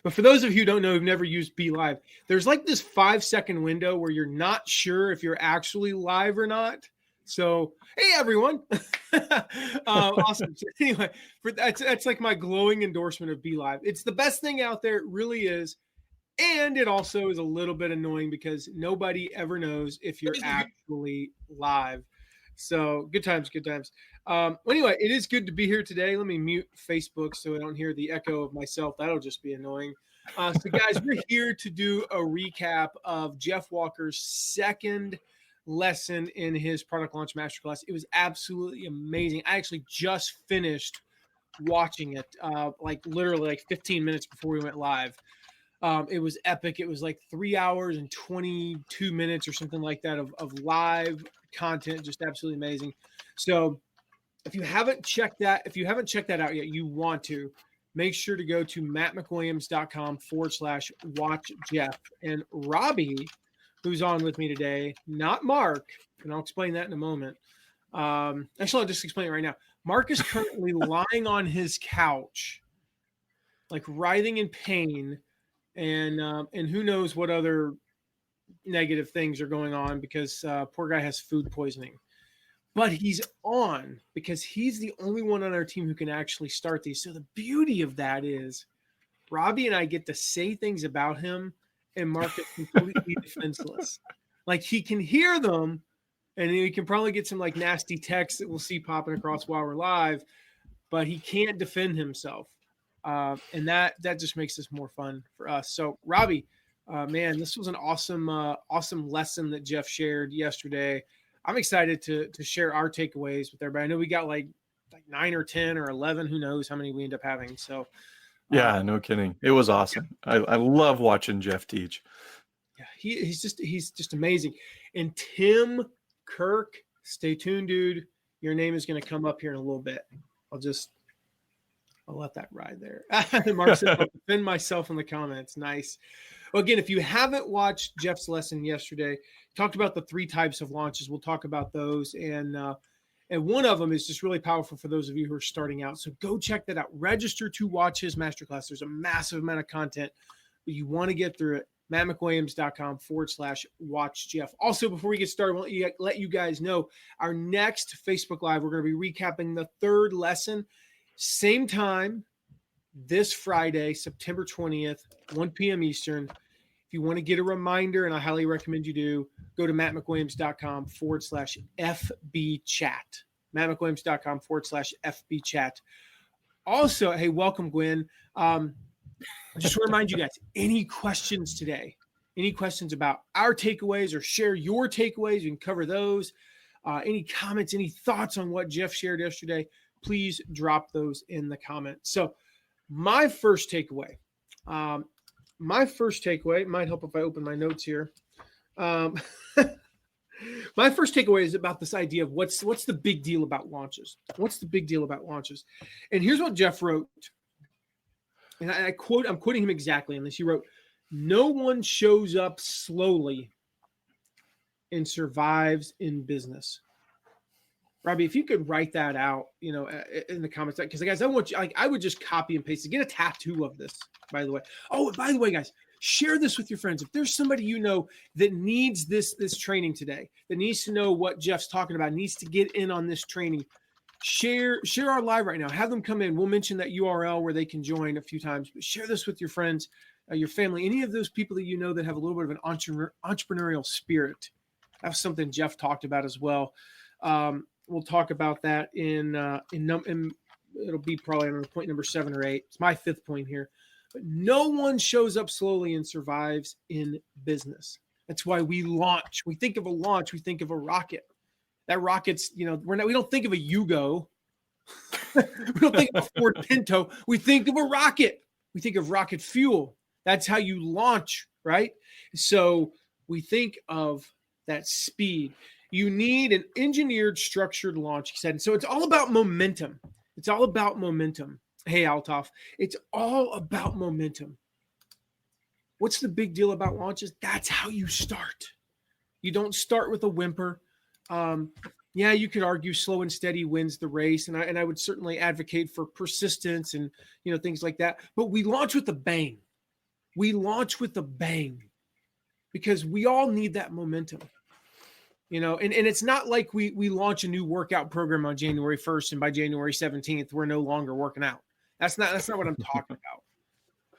But for those of you who don't know, who've never used Be Live, there's like this 5-second window where you're not sure if you're actually live or not. So, hey everyone, awesome. So anyway, that's like my glowing endorsement of Be Live. It's the best thing out there. It really is. And it also is a little bit annoying because nobody ever knows if you're actually live. So good times, good times. Anyway, it is good to be here today. Let me mute Facebook so I don't hear the echo of myself. That'll just be annoying. So guys, we're here to do a recap of Jeff Walker's second lesson in his product launch masterclass. It was absolutely amazing. I actually just finished watching it, like literally like 15 minutes before we went live. It was epic. It was like 3 hours and 22 minutes or something like that of live content. Just absolutely amazing. So if you haven't checked that out yet, you want to make sure to go to mattmcwilliams.com/watch Jeff. And Robbie, who's on with me today, not Mark, and I'll explain that in a moment. Actually, I'll just explain it right now. Mark is currently lying on his couch, like writhing in pain. And who knows what other negative things are going on because poor guy has food poisoning. But he's on because he's the only one on our team who can actually start these. So the beauty of that is Robbie and I get to say things about him and Mark is completely defenseless. Like he can hear them and he can probably get some like nasty texts that we'll see popping across while we're live, but he can't defend himself. And that just makes this more fun for us. So Robbie, man, this was an awesome lesson that Jeff shared yesterday. I'm excited to share our takeaways with everybody. I know we got like 9 or 10 or 11, who knows how many we end up having. So yeah, no kidding. It was awesome. I love watching Jeff teach. Yeah, he's just amazing. And Tim Kirk, stay tuned, dude. Your name is going to come up here in a little bit. I'll let that ride there. Mark said, I'll defend myself in the comments. Nice. Well, again, if you haven't watched Jeff's lesson yesterday, talked about the 3 types of launches. We'll talk about those. And one of them is just really powerful for those of you who are starting out. So go check that out. Register to watch his masterclass. There's a massive amount of content, but you want to get through it. mattmcwilliams.com/watch Jeff. Also, before we get started, I want to let you guys know our next Facebook Live, we're going to be recapping the 3rd lesson. Same time this Friday, September 20th, 1 p.m. Eastern. If you want to get a reminder, and I highly recommend you do, go to mattmcwilliams.com/FB chat. mattmcwilliams.com/FB chat. Also, hey, welcome, Gwen. Just to remind you guys, any questions today, any questions about our takeaways or share your takeaways, you can cover those. Any comments, any thoughts on what Jeff shared yesterday, please drop those in the comments. So my first takeaway might help if I open my notes here. My first takeaway is about this idea of what's the big deal about launches? What's the big deal about launches? And here's what Jeff wrote. And I'm quoting him exactly on this. He wrote, "No one shows up slowly and survives in business." Robbie, if you could write that out, in the comments, because guys, I want you, I would just copy and paste it. Get a tattoo of this, by the way. Oh, by the way, guys, share this with your friends. If there's somebody that needs this training today, that needs to know what Jeff's talking about, needs to get in on this training, share our live right now. Have them come in. We'll mention that URL where they can join a few times. But share this with your friends, your family, any of those people that that have a little bit of an entrepreneurial spirit. That's something Jeff talked about as well. We'll talk about that in it'll be probably on point number 7 or 8. It's my 5th point here. But no one shows up slowly and survives in business. That's why we launch. We think of a launch. We think of a rocket. That rocket's, we don't think of a Yugo. We don't think of a Ford Pinto. We think of a rocket. We think of rocket fuel. That's how you launch, right? So we think of that speed. You need an engineered, structured launch, he said. And so it's all about momentum. It's all about momentum. Hey, Althoff, it's all about momentum. What's the big deal about launches? That's how you start. You don't start with a whimper. Yeah, you could argue slow and steady wins the race. And I would certainly advocate for persistence and, things like that. But we launch with a bang. we launch with a bang, because we all need that momentum. And it's not like we launch a new workout program on January 1st and by January 17th we're no longer working out. That's not what I'm talking about.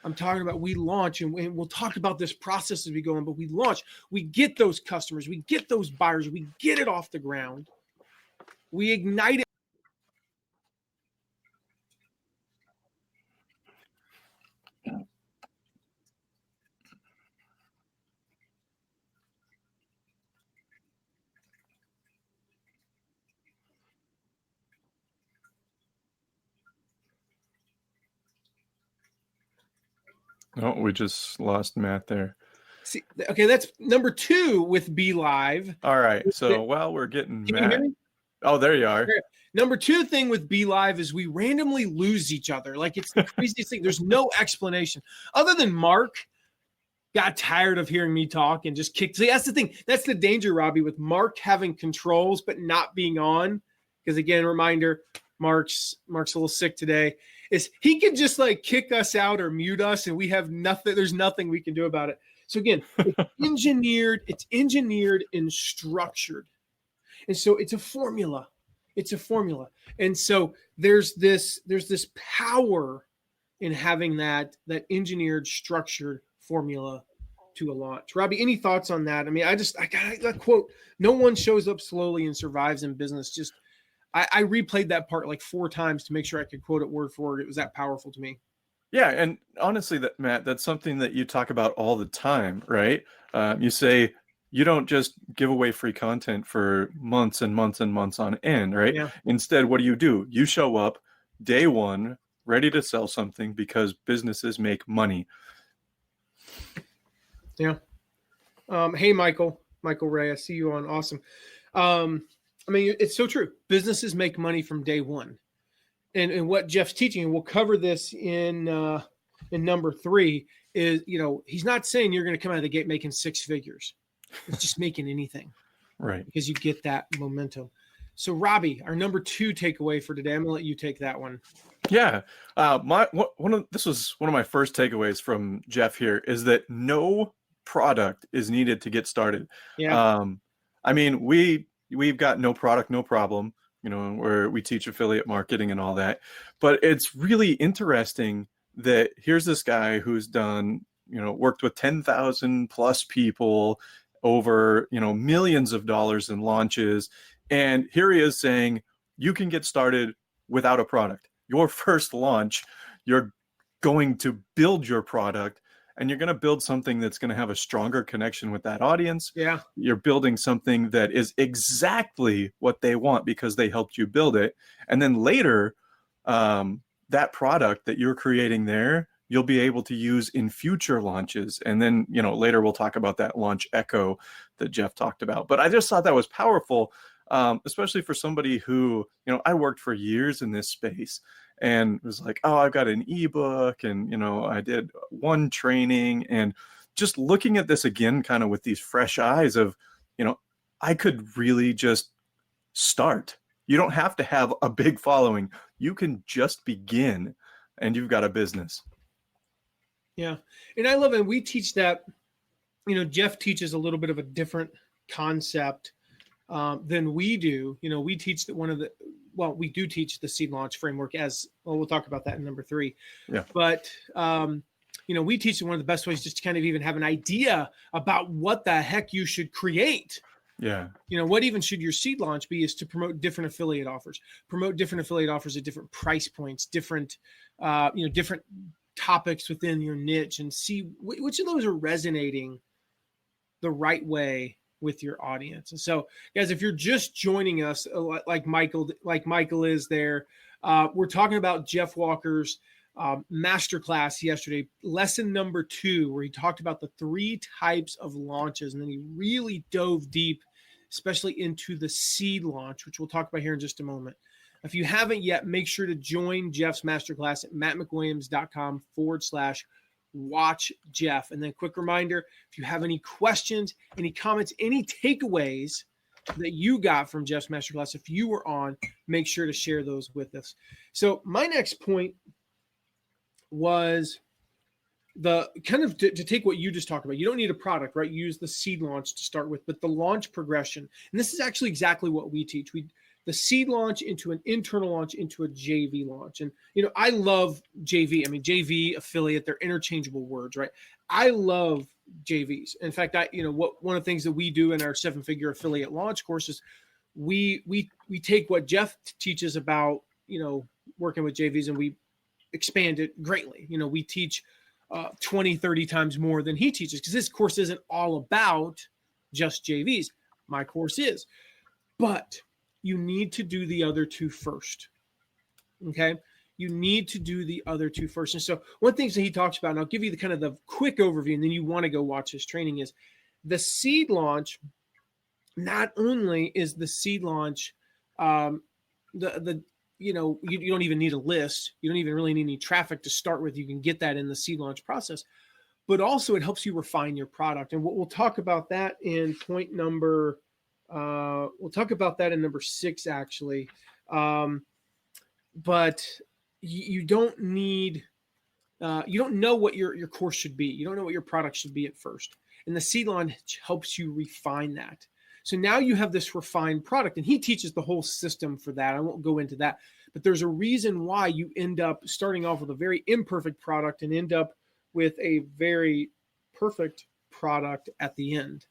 I'm talking about we launch, and we'll talk about this process as we go on, but we launch, we get those customers, we get those buyers, we get it off the ground, we ignite it. Oh, we just lost Matt there. See, okay, that's number 2 with Be Live. All right. So while we're getting Can Matt. you hear me? Oh, there you are. Number 2 thing with Be Live is we randomly lose each other. Like, it's the craziest thing. There's no explanation other than Mark got tired of hearing me talk and just kicked. See, that's the thing. That's the danger, Robbie, with Mark having controls but not being on. Because again, reminder, Mark's a little sick today. Is he can just like kick us out or mute us, and we have nothing. There's nothing we can do about it. So again, it's engineered and structured, and so it's a formula. It's a formula, and so there's this power in having that engineered, structured formula to a launch. Robbie, any thoughts on that? I mean, I got that quote. No one shows up slowly and survives in business. Just I replayed that part like 4 times to make sure I could quote it word for word. It was that powerful to me. Yeah, and honestly, Matt, that's something that you talk about all the time, right? You say you don't just give away free content for months and months and months on end, right? Yeah. Instead, what do? You show up day one, ready to sell something because businesses make money. Yeah. Hey, Michael Ray, I see you on. Awesome. I mean, it's so true. Businesses make money from day one. And what Jeff's teaching, and we'll cover this in number 3, is, he's not saying you're going to come out of the gate making 6 figures. It's just making anything. Right. Because you get that momentum. So Robbie, our number 2 takeaway for today, I'm going to let you take that one. Yeah. This was one of my first takeaways from Jeff here, is that no product is needed to get started. Yeah. I mean, we've got no product, no problem, where we teach affiliate marketing and all that. But it's really interesting that here's this guy who's done, worked with 10,000 plus people over, millions of dollars in launches. And here he is saying, you can get started without a product. Your first launch, you're going to build your product, and you're going to build something that's going to have a stronger connection with that audience. Yeah. You're building something that is exactly what they want because they helped you build it. And then later, that product that you're creating there, you'll be able to use in future launches. And then, later we'll talk about that launch echo that Jeff talked about. But I just thought that was powerful, especially for somebody who, I worked for years in this space. And it was like, oh, I've got an ebook, and I did one training, and just looking at this again, kind of with these fresh eyes of, I could really just start. You don't have to have a big following. You can just begin, and you've got a business. Yeah, and I love it. We teach that. Jeff teaches a little bit of a different concept than we do. We teach that we do teach the seed launch framework as well. We'll talk about that in number 3. Yeah. But, we teach one of the best ways just to kind of even have an idea about what the heck you should create. Yeah. What even should your seed launch be is to promote different affiliate offers, at different price points, different topics within your niche, and see which of those are resonating the right way with your audience. And so, guys, if you're just joining us, like Michael is there, we're talking about Jeff Walker's masterclass yesterday, lesson number 2, where he talked about the 3 types of launches, and then he really dove deep, especially into the seed launch, which we'll talk about here in just a moment. If you haven't yet, make sure to join Jeff's masterclass at mattmcwilliams.com/watch Jeff. And then quick reminder, if you have any questions, any comments, any takeaways that you got from Jeff's masterclass, if you were on, make sure to share those with us. So my next point was the kind of to take what you just talked about, you don't need a product, right? You use the seed launch to start with, but the launch progression, and this is actually exactly what we teach. The seed launch into an internal launch into a JV launch. And, I love JV. I mean, JV, affiliate, they're interchangeable words, right? I love JVs. In fact, one of the things that we do in our 7-figure affiliate launch course is we take what Jeff teaches about, working with JVs, and we expand it greatly. We teach 20, 30 times more than he teaches, because this course isn't all about just JVs. My course is, but you need to do the other two first. Okay. You need to do the other two first. And so one of the things that he talks about, and I'll give you the kind of the quick overview, and then you want to go watch his training, is the seed launch. Not only is the seed launch, you don't even need a list. You don't even really need any traffic to start with. You can get that in the seed launch process, but also it helps you refine your product. And we'll talk about that in point number, we'll talk about that in number 6, actually. But you don't need, you don't know what your course should be. You don't know what your product should be at first. And the seed launch helps you refine that. So now you have this refined product, and he teaches the whole system for that. I won't go into that, but there's a reason why you end up starting off with a very imperfect product and end up with a very perfect product at the end.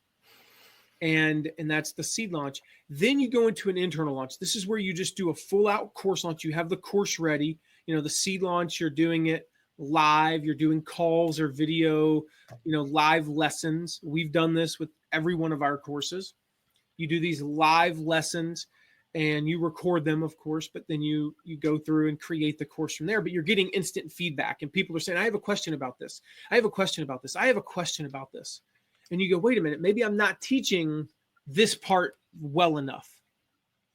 And that's the seed launch. Then you go into an internal launch. This is where you just do a full out course launch. You have the course ready. The seed launch, you're doing it live. You're doing calls or video, live lessons. We've done this with every one of our courses. You do these live lessons and you record them, of course, but then you go through and create the course from there. But you're getting instant feedback, and people are saying, I have a question about this. I have a question about this. I have a question about this. And you go, wait a minute, maybe I'm not teaching this part well enough.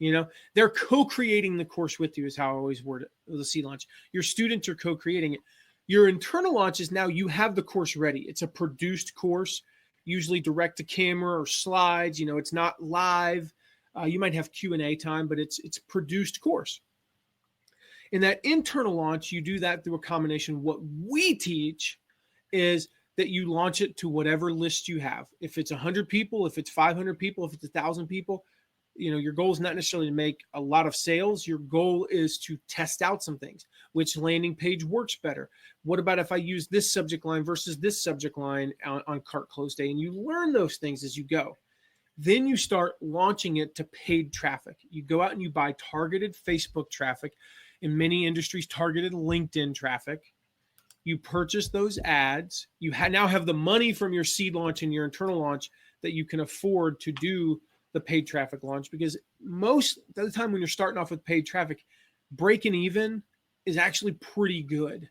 They're co-creating the course with you, is how I always word it, the seed launch. Your students are co-creating it. Your internal launch is now you have the course ready. It's a produced course, usually direct to camera or slides. It's not live. You might have Q&A time, but it's produced course. In that internal launch, you do that through a combination. What we teach is that you launch it to whatever list you have. If it's 100 people, if it's 500 people, if it's 1,000 people, your goal is not necessarily to make a lot of sales. Your goal is to test out some things. Which landing page works better? What about if I use this subject line versus this subject line on cart close day? And you learn those things as you go. Then you start launching it to paid traffic. You go out and you buy targeted Facebook traffic, in many industries, targeted LinkedIn traffic. You purchase those ads. You now have the money from your seed launch and your internal launch that you can afford to do the paid traffic launch, because most of the time when you're starting off with paid traffic, breaking even is actually pretty good.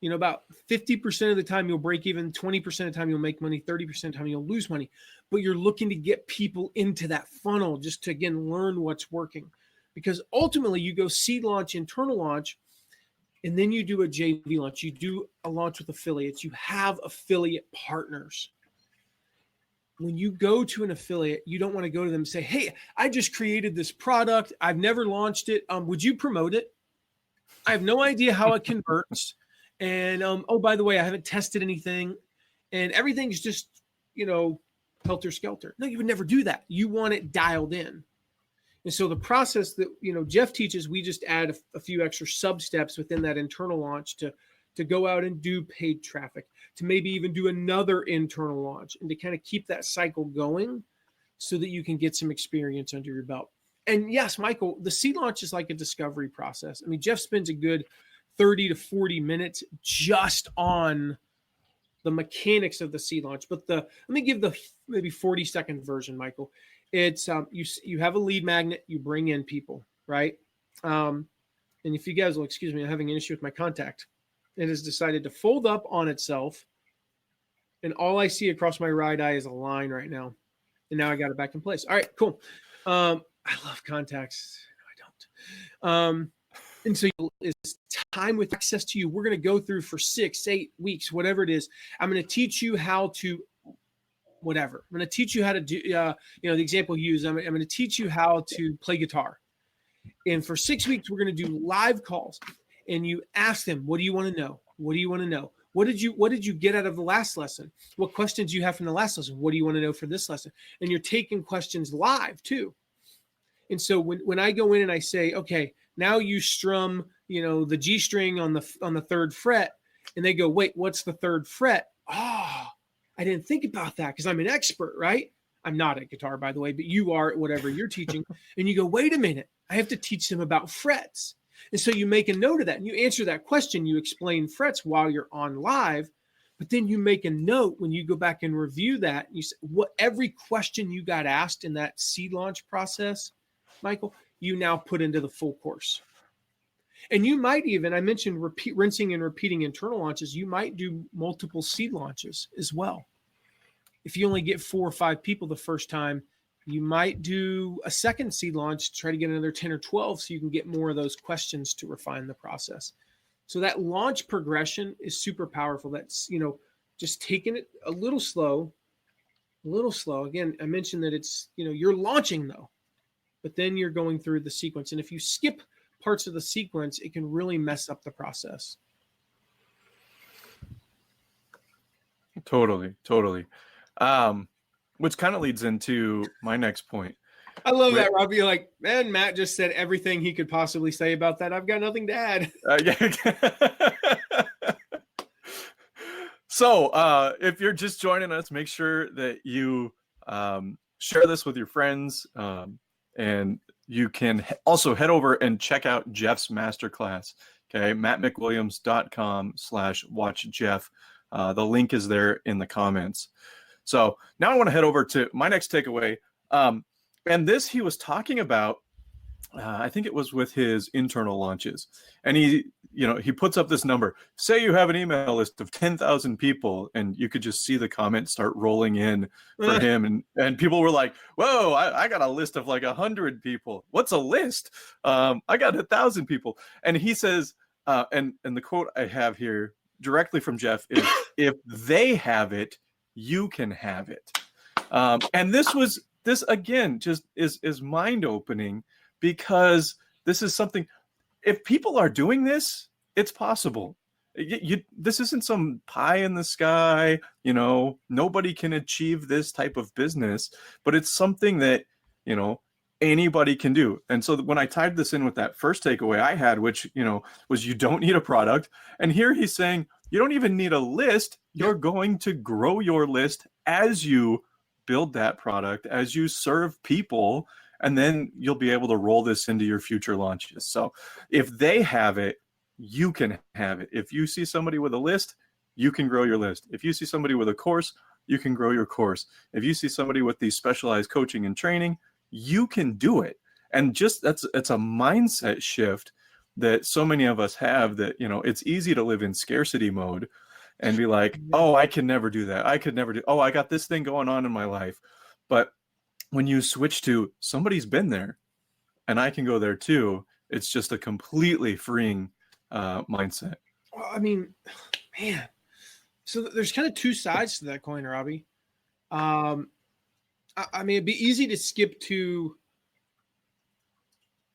About 50% of the time you'll break even, 20% of the time you'll make money, 30% of the time you'll lose money. But you're looking to get people into that funnel just to, again, learn what's working. Because ultimately you go seed launch, internal launch, and then you do a JV launch. You do a launch with affiliates. You have affiliate partners. When you go to an affiliate, you don't want to go to them and say, hey, I just created this product. I've never launched it. Would you promote it? I have no idea how it converts. And, oh, by the way, I haven't tested anything. And everything's just, helter-skelter. No, you would never do that. You want it dialed in. And so the process that, Jeff teaches, we just add a few extra sub-steps within that internal launch to go out and do paid traffic, to maybe even do another internal launch, and to kind of keep that cycle going so that you can get some experience under your belt. And yes, Michael, the seed launch is like a discovery process. I mean, Jeff spends a good 30 to 40 minutes just on the mechanics of the seed launch. But let me give the maybe 40-second version, Michael. It's you have a lead magnet, you bring in people, right? And if you guys will excuse me, I'm having an issue with my contact. It has decided to fold up on itself, and all I see across my right eye is a line right now. And now I got it back in place. All right, cool. I love contacts. No, I don't. And so it's time with access to you. We're going to go through for 6, 8 weeks, whatever it is. I'm going to teach you how to whatever. I'm going to teach you how to do, the example you use, I'm going to teach you how to play guitar. And for 6 weeks, we're going to do live calls. And you ask them, what do you want to know? What do you want to know? What did you get out of the last lesson? What questions do you have from the last lesson? What do you want to know for this lesson? And you're taking questions live too. And so when I go in and I say, okay, now you strum, the G string on the third fret, and they go, wait, what's the third fret? Oh, I didn't think about that because I'm an expert, right? I'm not at guitar, by the way, but you are at whatever you're teaching. And you go, wait a minute, I have to teach them about frets. And so you make a note of that and you answer that question. You explain frets while you're on live, but then you make a note when you go back and review that. You say, every question you got asked in that seed launch process, Michael, you now put into the full course. And you might even, I mentioned rinsing and repeating internal launches. You might do multiple seed launches as well. If you only get 4 or 5 people the first time, you might do a second seed launch, try to get another 10 or 12 so you can get more of those questions to refine the process. So that launch progression is super powerful. That's, just taking it a little slow. Again, I mentioned that it's, you're launching though, but then you're going through the sequence. And if you skip parts of the sequence, it can really mess up the process. Totally. Which kind of leads into my next point. I love that, Robbie. You're like, man, Matt just said everything he could possibly say about that. I've got nothing to add. Yeah. So if you're just joining us, make sure that you share this with your friends. And you can also head over and check out Jeff's masterclass. Okay, mattmcwilliams.com/watch Jeff. The link is there in the comments. So now I want to head over to my next takeaway. And this he was talking about, I think it was with his internal launches. And he puts up this number. Say you have an email list of 10,000 people, and you could just see the comments start rolling in for him. And people were like, whoa, I got a list of like 100 people. What's a list? I got 1,000 people. And he says, and the quote I have here directly from Jeff is, if they have it, you can have it. And this again just is mind-opening, because this is something, if people are doing this, it's possible. This isn't some pie in the sky, nobody can achieve this type of business, but it's something that, anybody can do. And so when I tied this in with that first takeaway I had, which, was you don't need a product. And here he's saying, you don't even need a list. You're going to grow your list as you build that product, as you serve people, and then you'll be able to roll this into your future launches. So if they have it, you can have it. If you see somebody with a list, you can grow your list. If you see somebody with a course, you can grow your course. If you see somebody with the specialized coaching and training, you can do it. And just it's a mindset shift that so many of us have, that, it's easy to live in scarcity mode and be like, oh, I can never do that. I could never do, oh, I got this thing going on in my life. But when you switch to somebody's been there and I can go there too, it's just a completely freeing mindset. Well, I mean, man, so there's kind of two sides to that coin, Robbie. I mean, it'd be easy to skip to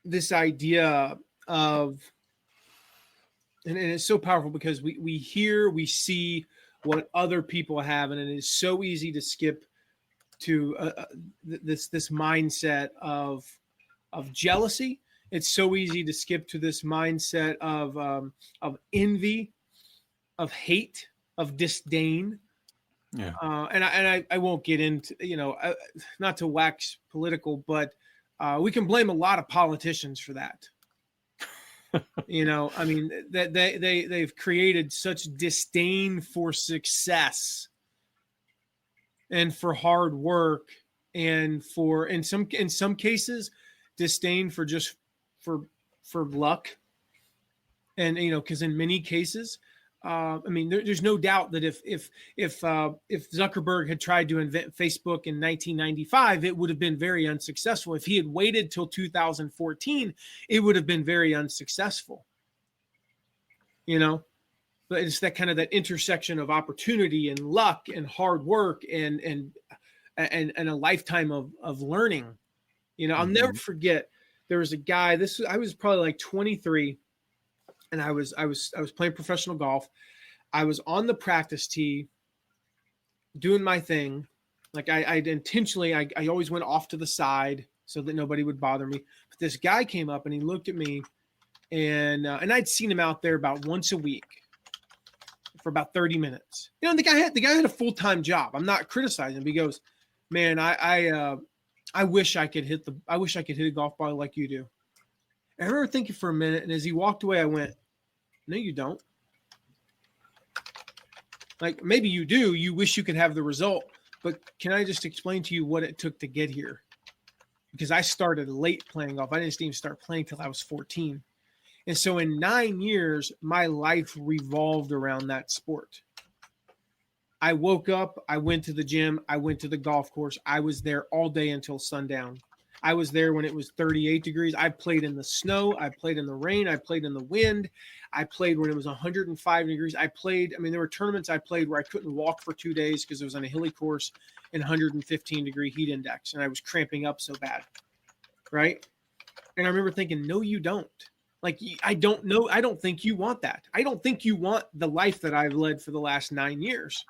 this idea of, and it's so powerful because we hear, we see what other people have, and it is so easy to skip to this mindset of jealousy. It's so easy to skip to this mindset of envy, of hate, of disdain. Yeah. And I won't get into, not to wax political, but we can blame a lot of politicians for that. I mean, that they've created such disdain for success and for hard work, and for in some cases disdain for just for luck. And because in many cases, I mean, there's no doubt that if Zuckerberg had tried to invent Facebook in 1995, it would have been very unsuccessful. If he had waited till 2014, it would have been very unsuccessful. But it's that kind of that intersection of opportunity and luck and hard work and a lifetime of learning. I'll never forget, there was a guy. I was probably like 23. And I was playing professional golf. I was on the practice tee doing my thing. Like I'd intentionally, I always went off to the side so that nobody would bother me. But this guy came up and he looked at me, and I'd seen him out there about once a week for about 30 minutes. You know, the guy had a full-time job. I'm not criticizing him. He goes, "Man, I wish I could hit a golf ball like you do." And I remember thinking for a minute, and as he walked away, I went, "No, you don't. Like, maybe you do. You wish you could have the result, but can I just explain to you what it took to get here?" Because I started late playing golf. I didn't even start playing till I was 14. And so in 9 years, my life revolved around that sport. I woke up, I went to the gym, I went to the golf course. I was there all day until sundown. I was there when it was 38 degrees. I played in the snow. I played in the rain. I played in the wind. I played when it was 105 degrees. There were tournaments I played where I couldn't walk for 2 days because it was on a hilly course and 115 degree heat index. And I was cramping up so bad. Right. And I remember thinking, no, you don't. Like, I don't know. I don't think you want that. I don't think you want the life that I've led for the last 9 years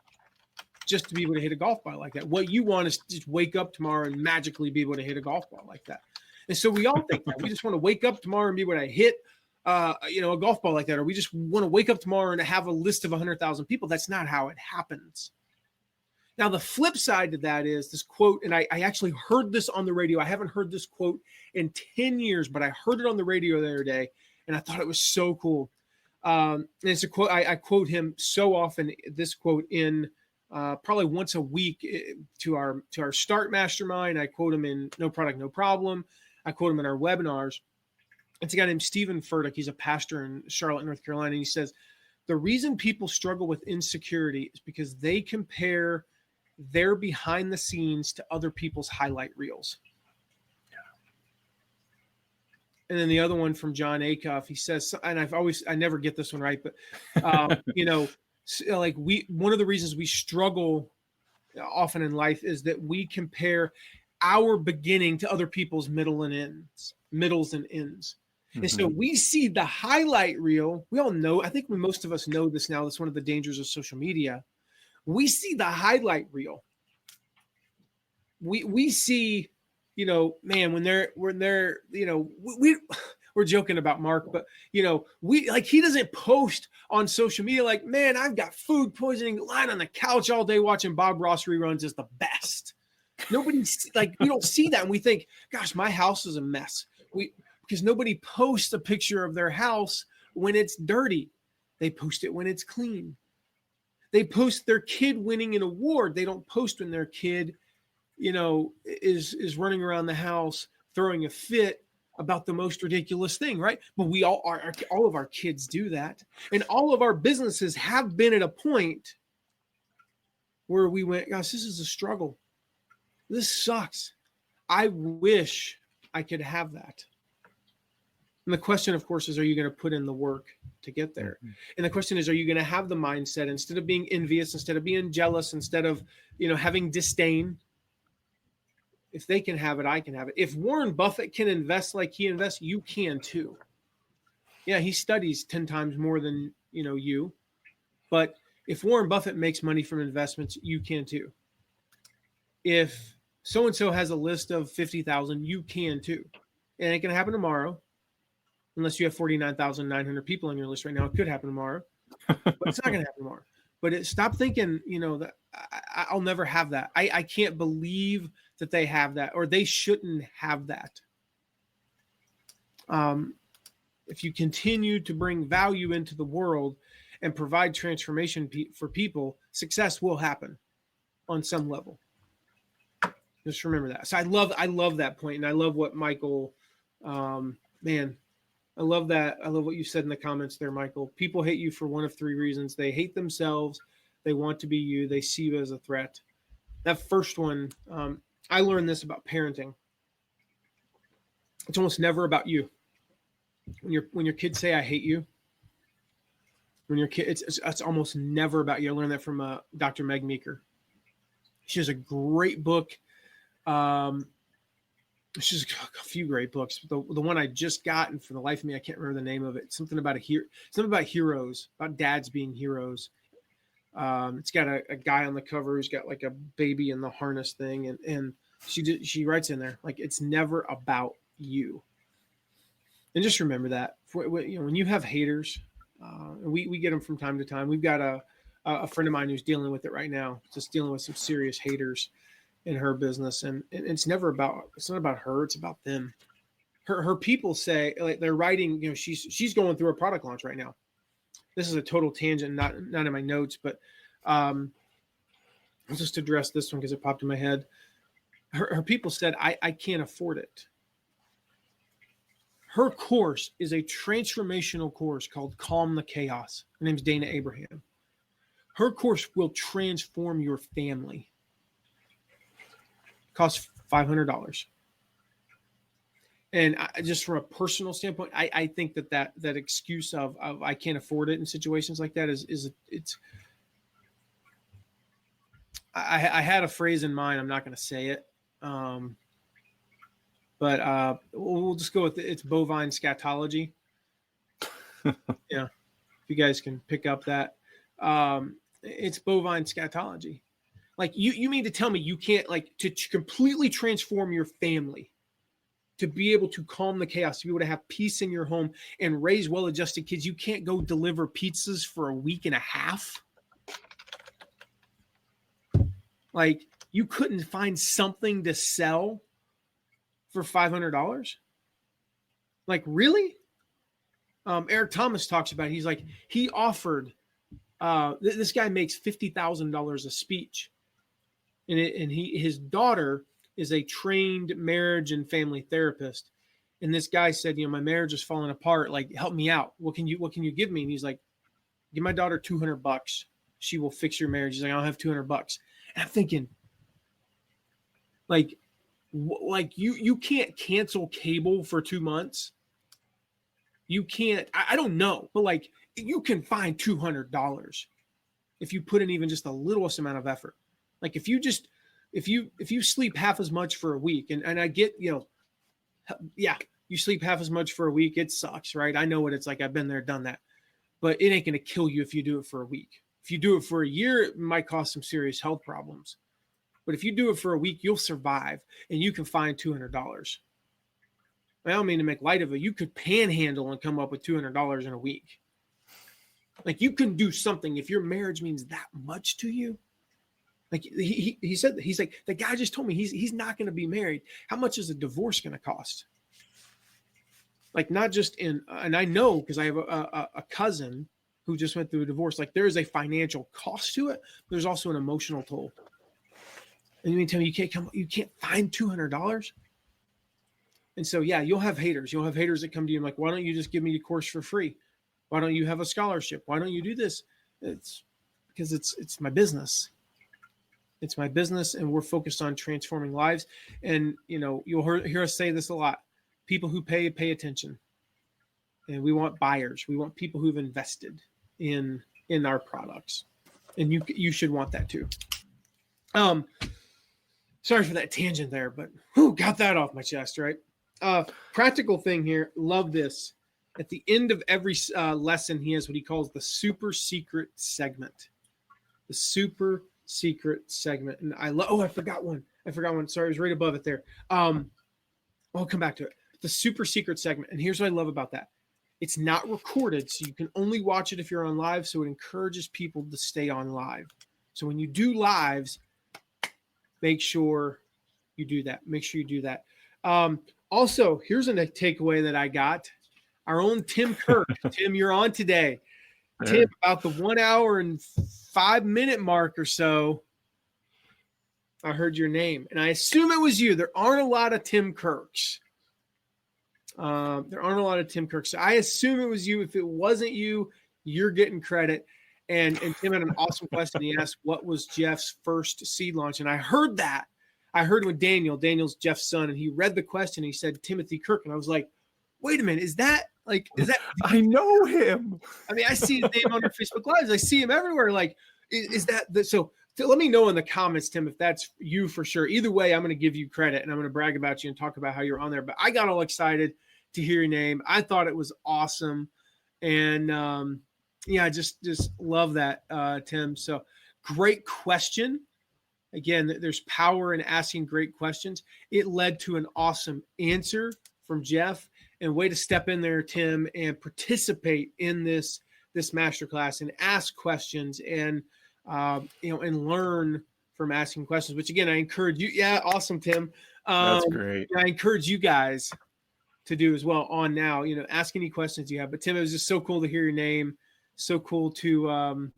just to be able to hit a golf ball like that. What you want is to just wake up tomorrow and magically be able to hit a golf ball like that. And so we all think that. We just want to wake up tomorrow and be able to hit a golf ball like that. Or we just want to wake up tomorrow and have a list of 100,000 people. That's not how it happens. Now, the flip side to that is this quote, and I actually heard this on the radio. I haven't heard this quote in 10 years, but I heard it on the radio the other day, and I thought it was so cool. And it's a quote. I quote him so often, this quote in probably once a week to our Start Mastermind. I quote him in No Product, No Problem. I quote him in our webinars. It's a guy named Stephen Furtick. He's a pastor in Charlotte, North Carolina. And he says, the reason people struggle with insecurity is because they compare their behind the scenes to other people's highlight reels. And then the other one from John Acuff, he says, and I never get this one right, but one of the reasons we struggle often in life is that we compare our beginning to other people's middles and ends. Mm-hmm. And so we see the highlight reel. We all know, I think most of us know this now. That's one of the dangers of social media. We see the highlight reel. We see, man, when they're, we're joking about Mark, but he doesn't post on social media like, man, I've got food poisoning, lying on the couch all day watching Bob Ross reruns is the best. Nobody's like, we don't see that. And we think, gosh, my house is a mess. Because nobody posts a picture of their house when it's dirty. They post it when it's clean. They post their kid winning an award. They don't post when their kid, is running around the house throwing a fit about the most ridiculous thing, right? But we all of our kids do that. And all of our businesses have been at a point where we went, gosh, this is a struggle. This sucks. I wish I could have that. And the question, of course, is, are you going to put in the work to get there? Mm-hmm. And the question is, are you going to have the mindset, instead of being envious, instead of being jealous, instead of, having disdain? If they can have it, I can have it. If Warren Buffett can invest like he invests, you can too. Yeah, he studies 10 times more than, you. But if Warren Buffett makes money from investments, you can too. If so-and-so has a list of 50,000, you can too. And it can happen tomorrow. Unless you have 49,900 people on your list right now, it could happen tomorrow, but it's not going to happen tomorrow. But stop thinking, that I'll never have that. I can't believe that they have that, or they shouldn't have that. If you continue to bring value into the world and provide transformation for people, success will happen on some level. Just remember that. So I love that point, and I love what Michael, I love that. I love what you said in the comments there, Michael. People hate you for one of 3 reasons. They hate themselves. They want to be you. They see you as a threat. That first one, I learned this about parenting. It's almost never about you. When your kids say, I hate you, when your kid, it's almost never about you. I learned that from Dr. Meg Meeker. She has a great book. She's a few great books. The one I just got, and for the life of me, I can't remember the name of it. Something about heroes, about dads being heroes. It's got a guy on the cover who's got like a baby in the harness thing, and she writes in there like it's never about you. And just remember that when you have haters, and we get them from time to time. We've got a friend of mine who's dealing with it right now, just dealing with some serious haters in her business, and it's not about her, it's about them. Her people say, like, they're writing, she's going through a product launch right now. This is a total tangent, not in my notes, but I'll just address this one because it popped in my head. Her people said, I can't afford it. Her course is a transformational course called Calm the Chaos. Her name's Dana Abraham. Her course will transform your family. Costs $500. And just from a personal standpoint, I think that excuse of I can't afford it in situations like that it's. I had a phrase in mind. I'm not going to say it, but we'll just go with it. It's bovine scatology. Yeah, if you guys can pick up that, it's bovine scatology. Like you mean to tell me you can't, like, to completely transform your family, to be able to calm the chaos, to be able to have peace in your home and raise well-adjusted kids, you can't go deliver pizzas for a week and a half? Like, you couldn't find something to sell for $500? Like, really? Eric Thomas talks about it. He's like, he offered, this guy makes $50,000 a speech. And his daughter is a trained marriage and family therapist. And this guy said, my marriage is falling apart. Like, help me out. What can you give me? And he's like, give my daughter $200. She will fix your marriage. He's like, I don't have $200. And I'm thinking, like you can't cancel cable for 2 months. You can't, I don't know, but like you can find $200 if you put in even just the littlest amount of effort. Like if you sleep half as much for a week, and I get, yeah, you sleep half as much for a week, it sucks, right? I know what it's like. I've been there, done that, but it ain't going to kill you if you do it for a week. If you do it for a year, it might cause some serious health problems. But if you do it for a week, you'll survive, and you can find $200. I don't mean to make light of it. You could panhandle and come up with $200 in a week. Like, you can do something if your marriage means that much to you. Like he said, he's like, the guy just told me he's not going to be married. How much is a divorce going to cost? Like, not just and I know because I have a cousin who just went through a divorce. Like, there is a financial cost to it. But there's also an emotional toll. And you mean tell me you can't find $200? And so, yeah, you'll have haters. You'll have haters that come to you and like, why don't you just give me a course for free? Why don't you have a scholarship? Why don't you do this? It's because it's my business. It's my business, and we're focused on transforming lives. And, you'll hear us say this a lot. People who pay attention. And we want buyers. We want people who've invested in our products. And you should want that too. Sorry for that tangent there, but got that off my chest, right? Practical thing here. Love this. At the end of every lesson, he has what he calls the super secret segment. The super secret segment. And I forgot one. Sorry, it was right above it there. I'll come back to it. The super secret segment. And here's what I love about that. It's not recorded, so you can only watch it if you're on live. So it encourages people to stay on live. So when you do lives, make sure you do that. Also, here's a takeaway that I got. Our own Tim Kirk. Tim, you're on today. Tim, about the 1 hour and 5 minute mark or so, I heard your name, and I assume it was you. There aren't a lot of Tim Kirks. So I assume it was you. If it wasn't you, you're getting credit. And Tim had an awesome question. He asked, what was Jeff's first seed launch? And I heard that. I heard with Daniel's Jeff's son, and he read the question. And he said, Timothy Kirk. And I was like, wait a minute. Is that? I know him. I mean, I see his name on your Facebook Lives. I see him everywhere. Like, is that so let me know in the comments, Tim, if that's you for sure. Either way, I'm going to give you credit, and I'm going to brag about you and talk about how you're on there. But I got all excited to hear your name. I thought it was awesome. And Yeah, I just love that, Tim. So great question. Again, there's power in asking great questions. It led to an awesome answer from Jeff, and way to step in there, Tim, and participate in this masterclass and ask questions and and learn from asking questions. Which again, I encourage you. Yeah, awesome, Tim. That's great. I encourage you guys to do as well on now. Ask any questions you have. But Tim, it was just so cool to hear your name. So cool to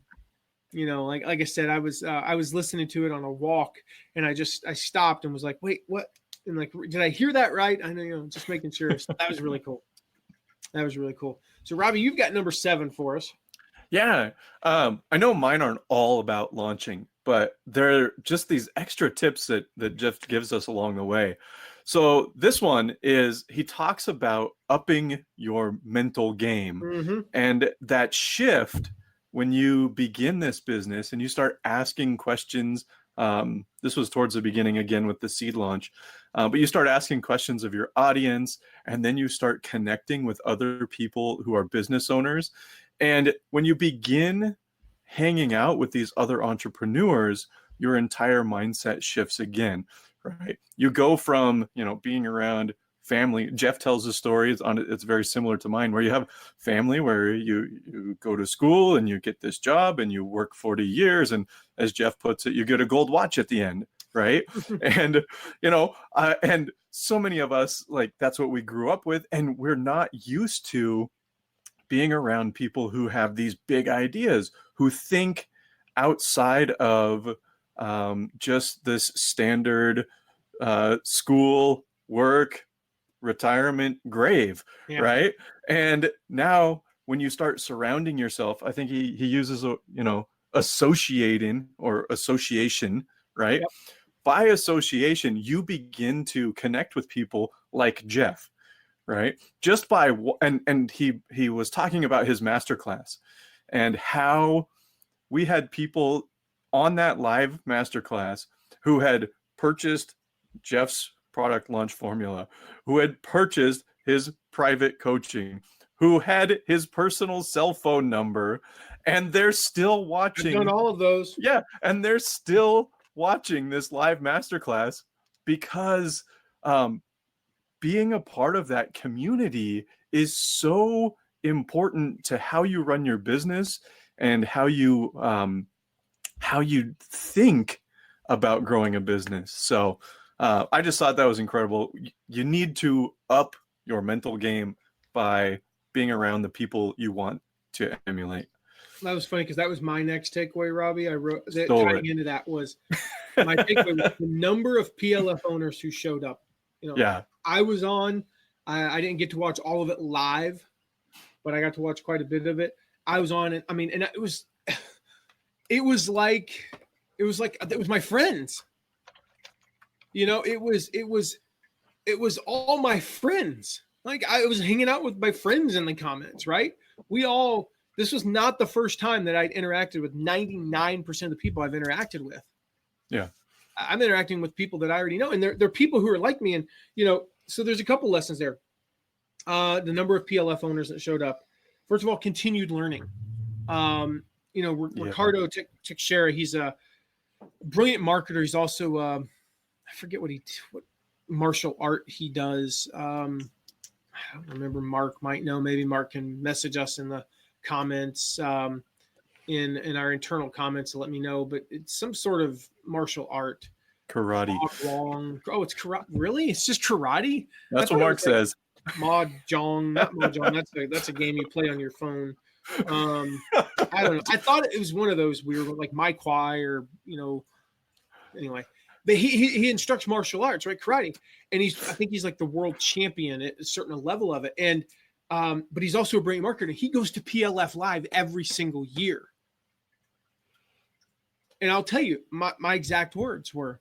like I said, I was listening to it on a walk, and I stopped and was like, wait, what? And like, did I hear that right? I know, just making sure. So that was really cool. That was really cool. So Robbie, you've got number 7 for us. Yeah. I know mine aren't all about launching, but they're just these extra tips that Jeff gives us along the way. So this one is, he talks about upping your mental game, and that shift when you begin this business and you start asking questions. This was towards the beginning again with the seed launch, but you start asking questions of your audience, and then you start connecting with other people who are business owners. And when you begin hanging out with these other entrepreneurs, your entire mindset shifts again, right? You go from, being around family. Jeff tells a story. It's very similar to mine, where you have family, where you go to school and you get this job and you work 40 years. And as Jeff puts it, you get a gold watch at the end, right? And, and so many of us, like, that's what we grew up with. And we're not used to being around people who have these big ideas, who think outside of just this standard school, work, retirement, grave, right? And now when you start surrounding yourself, I think he uses association, right? Yep. By association, you begin to connect with people like Jeff, right? Just by and he was talking about his masterclass and how we had people on that live masterclass who had purchased Jeff's product launch formula, who had purchased his private coaching, who had his personal cell phone number, and they're still watching. I've done all of those. Yeah, and they're still watching this live masterclass because being a part of that community is so important to how you run your business and how you think about growing a business. So I just thought that was incredible. You need to up your mental game by being around the people you want to emulate. That was funny because that was my next takeaway, Robbie. I wrote that tying into that was my takeaway was the number of PLF owners who showed up. Yeah. I was on. I didn't get to watch all of it live, but I got to watch quite a bit of it. I was on it. I mean, and it was like my friends. It was all my friends. Like, I was hanging out with my friends in the comments, right? This was not the first time that I'd interacted with 99% of the people I've interacted with. Yeah. I'm interacting with people that I already know, and they're people who are like me. And, so there's a couple lessons there. The number of PLF owners that showed up. First of all, continued learning. Ricardo Teixeira, he's a brilliant marketer. He's also, I forget what martial art he does. I don't remember. Mark might know. Maybe Mark can message us in the comments, in our internal comments to let me know. But it's some sort of martial art. Karate. Oh, it's karate. Really? It's just karate? That's what Mark says. Mahjong, not mahjong. That's a game you play on your phone. I don't know. I thought it was one of those weird, like Mai Kwai or anyway. But he instructs martial arts, right? Karate, and I think he's like the world champion at a certain level of it. And but he's also a brilliant marketer. He goes to PLF Live every single year. And I'll tell you, my exact words were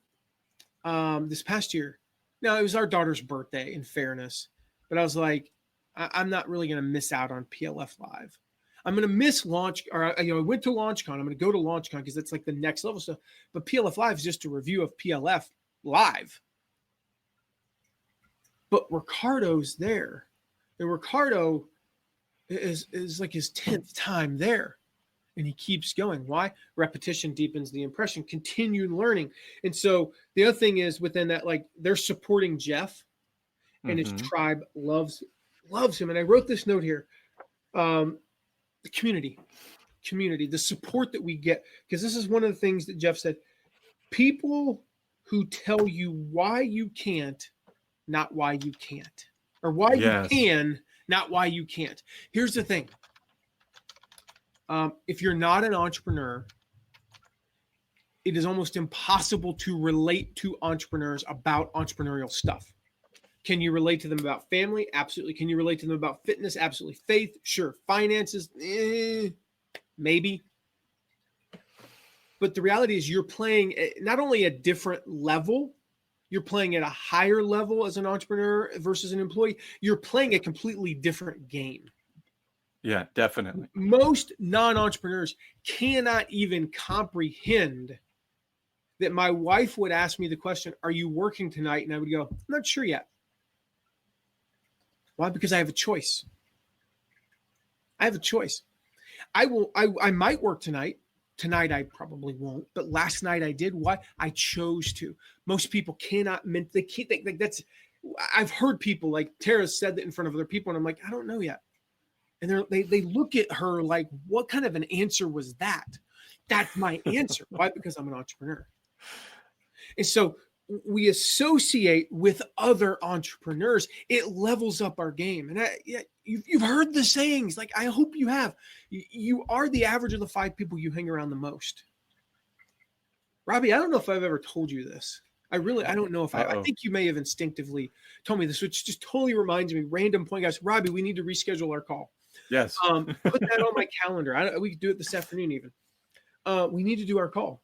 this past year. Now, it was our daughter's birthday, in fairness, but I was like, I'm not really going to miss out on PLF Live. I'm going to miss launch, or I went to LaunchCon. I'm going to go to LaunchCon because that's like the next level stuff. But PLF Live is just a review of PLF Live. But Ricardo's there, and Ricardo, is like his 10th time there. And he keeps going. Why? Repetition deepens the impression, continued learning. And so the other thing is within that, like they're supporting Jeff and his Mm-hmm. tribe loves him. And I wrote this note here. The community, the support that we get, because this is one of the things that Jeff said. People who tell you why you can't, not why you can't, or why you Yes. can, not why you can't. Here's the thing. If you're not an entrepreneur, it is almost impossible to relate to entrepreneurs about entrepreneurial stuff. Can you relate to them about family? Absolutely. Can you relate to them about fitness? Absolutely. Faith? Sure. Finances? Maybe. But the reality is you're playing not only a different level, you're playing at a higher level as an entrepreneur versus an employee. You're playing a completely different game. Yeah, definitely. Most non-entrepreneurs cannot even comprehend that my wife would ask me the question, "Are you working tonight?" And I would go, "I'm not sure yet." Why? Because I have a choice. I have a choice. I might work tonight. Tonight I probably won't, but last night I did. Why? I chose to. Most people cannot. They can't think like that's. I've heard people like Tara said that in front of other people, and I'm like, I don't know yet. And they look at her like, what kind of an answer was that? That's my answer. Why? Because I'm an entrepreneur. And so we associate with other entrepreneurs. It levels up our game. And you've heard the sayings. Like, I hope you have. You are the average of the 5 people you hang around the most. Robbie, I don't know if I've ever told you this. I don't know if I think you may have instinctively told me this, which just totally reminds me, random point, guys. Robbie, we need to reschedule our call. Yes. Put that on my calendar. We could do it this afternoon even. We need to do our call.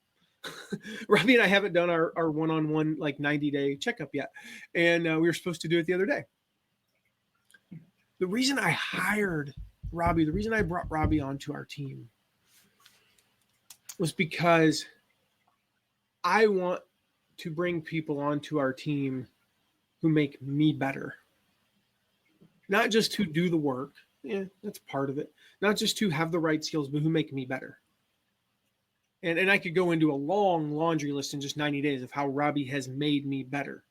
Robbie and I haven't done our one-on-one like 90-day checkup yet. And we were supposed to do it the other day. The reason I hired Robbie, the reason I brought Robbie onto our team was because I want to bring people onto our team who make me better. Not just who do the work. Yeah, that's part of it. Not just who have the right skills, but who make me better. And I could go into a long laundry list in just 90 days of how Robbie has made me better.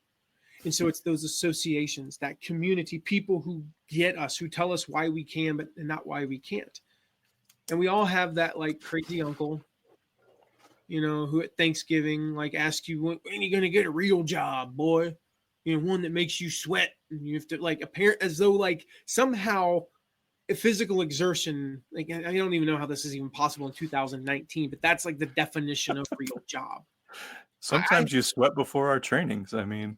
And so it's those associations, that community, people who get us, who tell us why we can, but not why we can't. And we all have that like crazy uncle, who at Thanksgiving, like asks you, when are you going to get a real job, boy? One that makes you sweat. And you have to like apparent as though like somehow physical exertion, like I don't even know how this is even possible in 2019, but that's like the definition of real job. Sometimes you sweat before our trainings. I mean,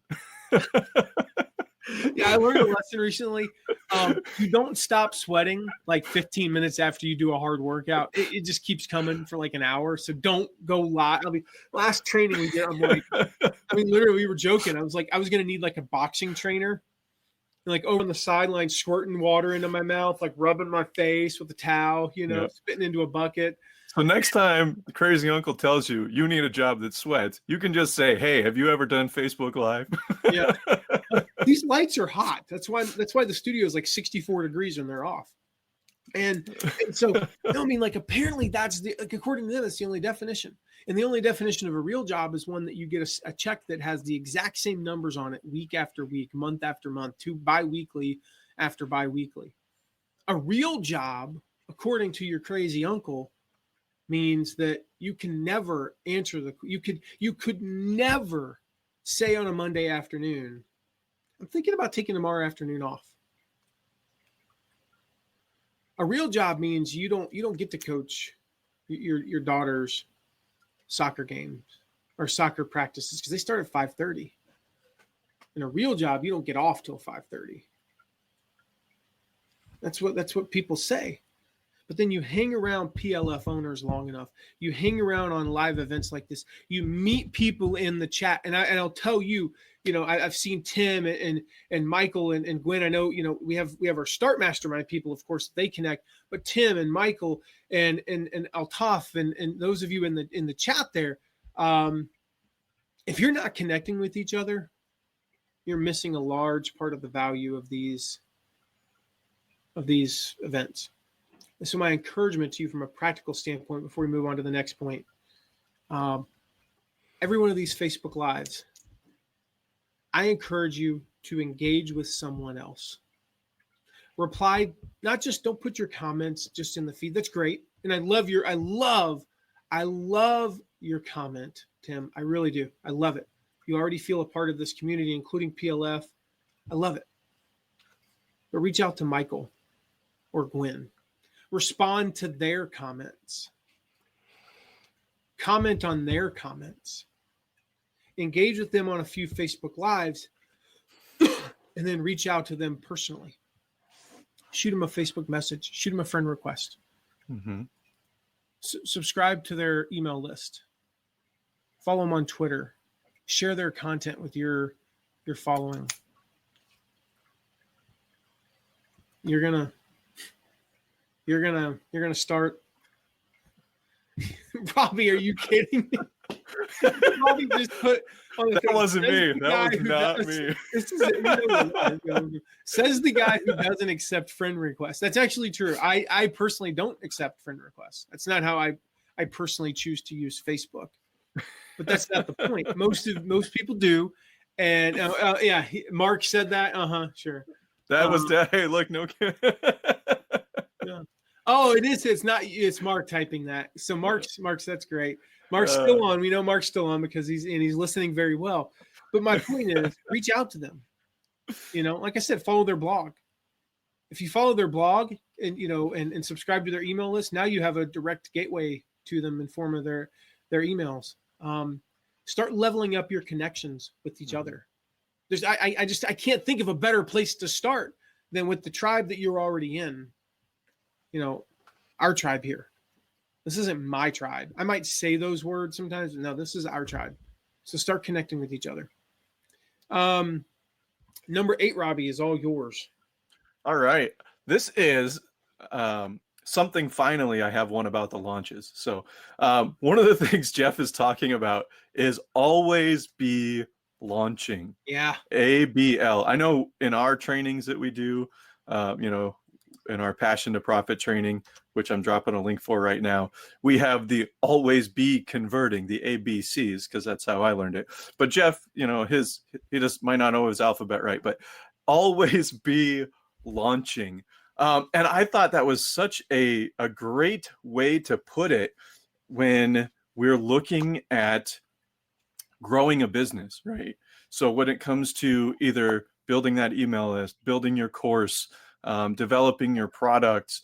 yeah, I learned a lesson recently. You don't stop sweating like 15 minutes after you do a hard workout. It just keeps coming for like an hour. So don't go live. Last training we did, I'm like, literally we were joking. I was like, I was going to need like a boxing trainer. Like over on the sideline, squirting water into my mouth, like rubbing my face with a towel, spitting into a bucket. So next time the crazy uncle tells you you need a job that sweats, you can just say, "Hey, have you ever done Facebook Live?" Yeah. These lights are hot. That's why the studio is like 64 degrees when they're off. And so, like apparently that's according to them, that's the only definition. And the only definition of a real job is one that you get a check that has the exact same numbers on it week after week, month after month, bi-weekly after bi-weekly. A real job, according to your crazy uncle, means that you can never answer you could never say on a Monday afternoon, I'm thinking about taking tomorrow afternoon off. A real job means you don't get to coach your daughter's soccer games or soccer practices because they start at 5:30. In a real job, you don't get off till 5:30. That's what people say. But then you hang around PLF owners long enough. You hang around on live events like this. You meet people in the chat, and I'll tell you, I've seen Tim and Michael and Gwen. I know, we have our Start Mastermind people, of course, they connect. But Tim and Michael and Altaf and those of you in the chat there, if you're not connecting with each other, you're missing a large part of the value of these of these events. And so my encouragement to you from a practical standpoint, before we move on to the next point, every one of these Facebook Lives, I encourage you to engage with someone else. Reply, not just don't put your comments just in the feed. That's great. And I love your comment, Tim. I really do. I love it. You already feel a part of this community, including PLF. I love it. But reach out to Michael or Gwen. Respond to their comments. Comment on their comments. Engage with them on a few Facebook Lives, and then reach out to them personally. Shoot them a Facebook message. Shoot them a friend request. Mm-hmm. Subscribe to their email list. Follow them on Twitter. Share their content with your following. You're gonna start. Robbie, are you kidding me? Robbie just put on the that thing, wasn't me. That was not does, me. This is says the guy who doesn't accept friend requests. That's actually true. I personally don't accept friend requests. That's not how I personally choose to use Facebook. But that's not the point. Most people do. And Mark said that. Sure. That was hey, look, no kidding. Yeah. Oh, it is. It's Mark typing that. So Mark's that's great. Mark's still on. We know Mark's still on because he's listening very well. But my point is, reach out to them. Like I said, follow their blog. If you follow their blog and subscribe to their email list, now you have a direct gateway to them in form of their emails. Start leveling up your connections with each other. I can't think of a better place to start than with the tribe that you're already in. Our tribe here. This isn't my tribe. I might say those words sometimes, but no, this is our tribe. So start connecting with each other. Number 8, Robbie, is all yours. All right. This is something finally I have one about the launches. So one of the things Jeff is talking about is always be launching. Yeah. ABL. I know in our trainings that we do, in our Passion to Profit training, which I'm dropping a link for right now, we have the always be converting, the ABCs, because that's how I learned it. But Jeff, he just might not know his alphabet right, but always be launching. And I thought that was such a great way to put it when we're looking at growing a business, right? So when it comes to either building that email list, building your course, developing your products,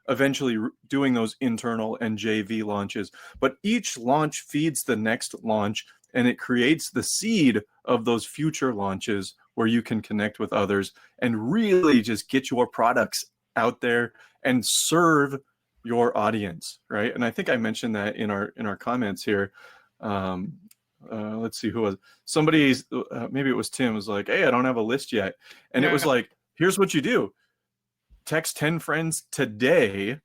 eventually doing those internal and JV launches. But each launch feeds the next launch, and it creates the seed of those future launches where you can connect with others and really just get your products out there and serve your audience, right? And I think I mentioned that in our comments here. Let's see who was somebody's. Maybe it was Tim. Was like, "Hey, I don't have a list yet," and it was like, "Here's what you do: text 10 friends today,"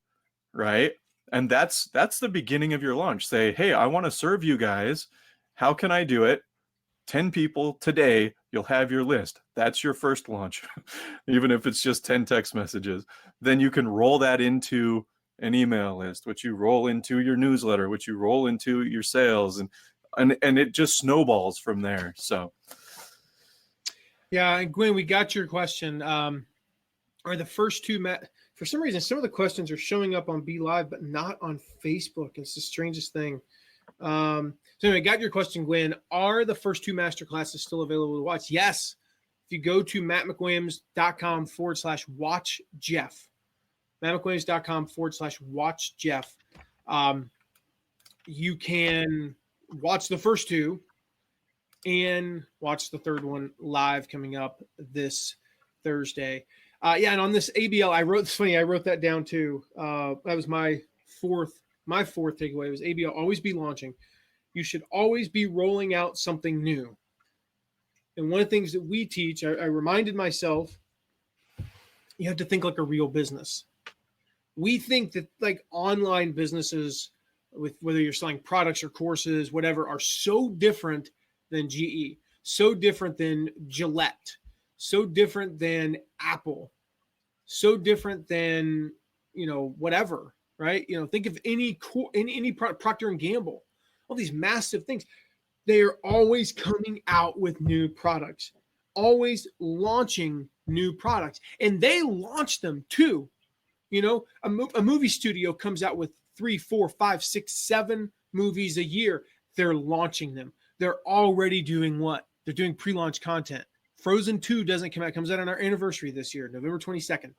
right? And that's the beginning of your launch. Say, "Hey, I want to serve you guys. How can I do it?" 10 people today, you'll have your list. That's your first launch, even if it's just 10 text messages. Then you can roll that into an email list, which you roll into your newsletter, which you roll into your sales, and it just snowballs from there. So, yeah, and Gwen, we got your question. Are the first two for some reason, some of the questions are showing up on Be Live, but not on Facebook. It's the strangest thing. So anyway, got your question, Gwen. Are the first 2 masterclasses still available to watch? Yes. If you go to mattmcwilliams.com/watch Jeff, mattmcwilliams.com/watch Jeff, you can watch the first 2 and watch the third one live coming up this Thursday. And on this ABL, it's funny, I wrote that down too. That was my fourth takeaway was ABL, always be launching. You should always be rolling out something new. And one of the things that we teach, I reminded myself, you have to think like a real business. We think that like online businesses, with whether you're selling products or courses, whatever, are so different than GE, so different than Gillette, so different than Apple, so different than, whatever, right? Think of any Procter and Gamble, all these massive things. They are always coming out with new products, always launching new products, and they launch them too. A movie studio comes out with 3, 4, 5, 6, 7 movies a year. They're launching them. They're already doing what? They're doing pre-launch content. Frozen 2 doesn't come out. Comes out on our anniversary this year, November 22nd.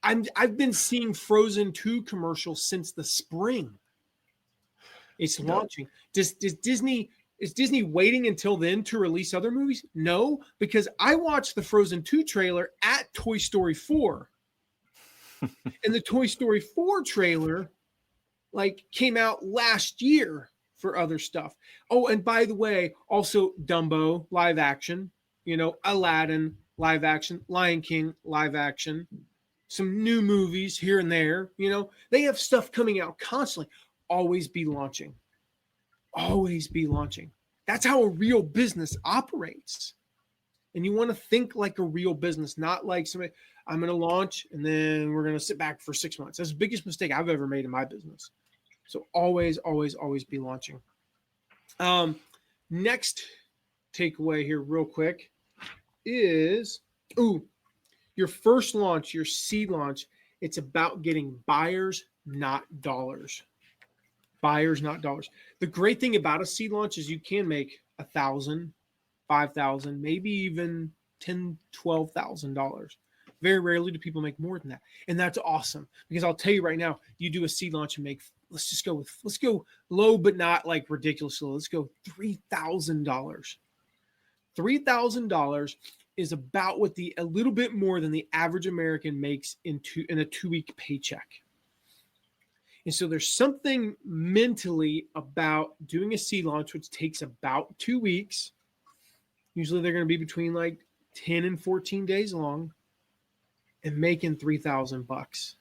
I've been seeing Frozen 2 commercials since the spring. It's launching. Is Disney waiting until then to release other movies? No, because I watched the Frozen 2 trailer at Toy Story 4. And the Toy Story 4 trailer came out last year for other stuff. Oh, and by the way, also Dumbo live action, Aladdin live action, Lion King live action, some new movies here and there. They have stuff coming out constantly. Always be launching. Always be launching. That's how a real business operates. And you want to think like a real business, not like somebody, I'm going to launch and then we're going to sit back for 6 months. That's the biggest mistake I've ever made in my business. So always, always, always be launching. Next takeaway here real quick is, your first launch, your seed launch, it's about getting buyers, not dollars. Buyers, not dollars. The great thing about a seed launch is you can make $1,000, $5,000, maybe even $10,000, $12,000. Very rarely do people make more than that. And that's awesome, because I'll tell you right now, you do a seed launch and make, let's go low, but not ridiculous low. Let's go $3,000. $3,000 is about what a little bit more than the average American makes in a 2-week paycheck. And so there's something mentally about doing a seed launch, which takes about 2 weeks. Usually they're going to be between 10 and 14 days long, and making $3,000.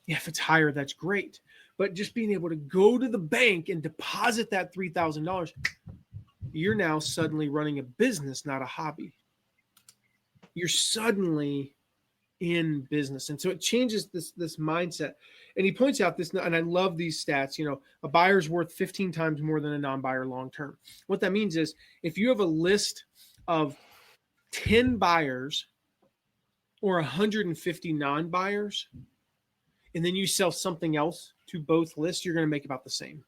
Yeah, if it's higher, that's great. But just being able to go to the bank and deposit that $3,000, you're now suddenly running a business, not a hobby. You're suddenly in business. And so it changes this mindset. And he points out this, and I love these stats, a buyer's worth 15 times more than a non-buyer long-term. What that means is if you have a list of 10 buyers or 150 non-buyers, and then you sell something else to both lists, you're going to make about the same.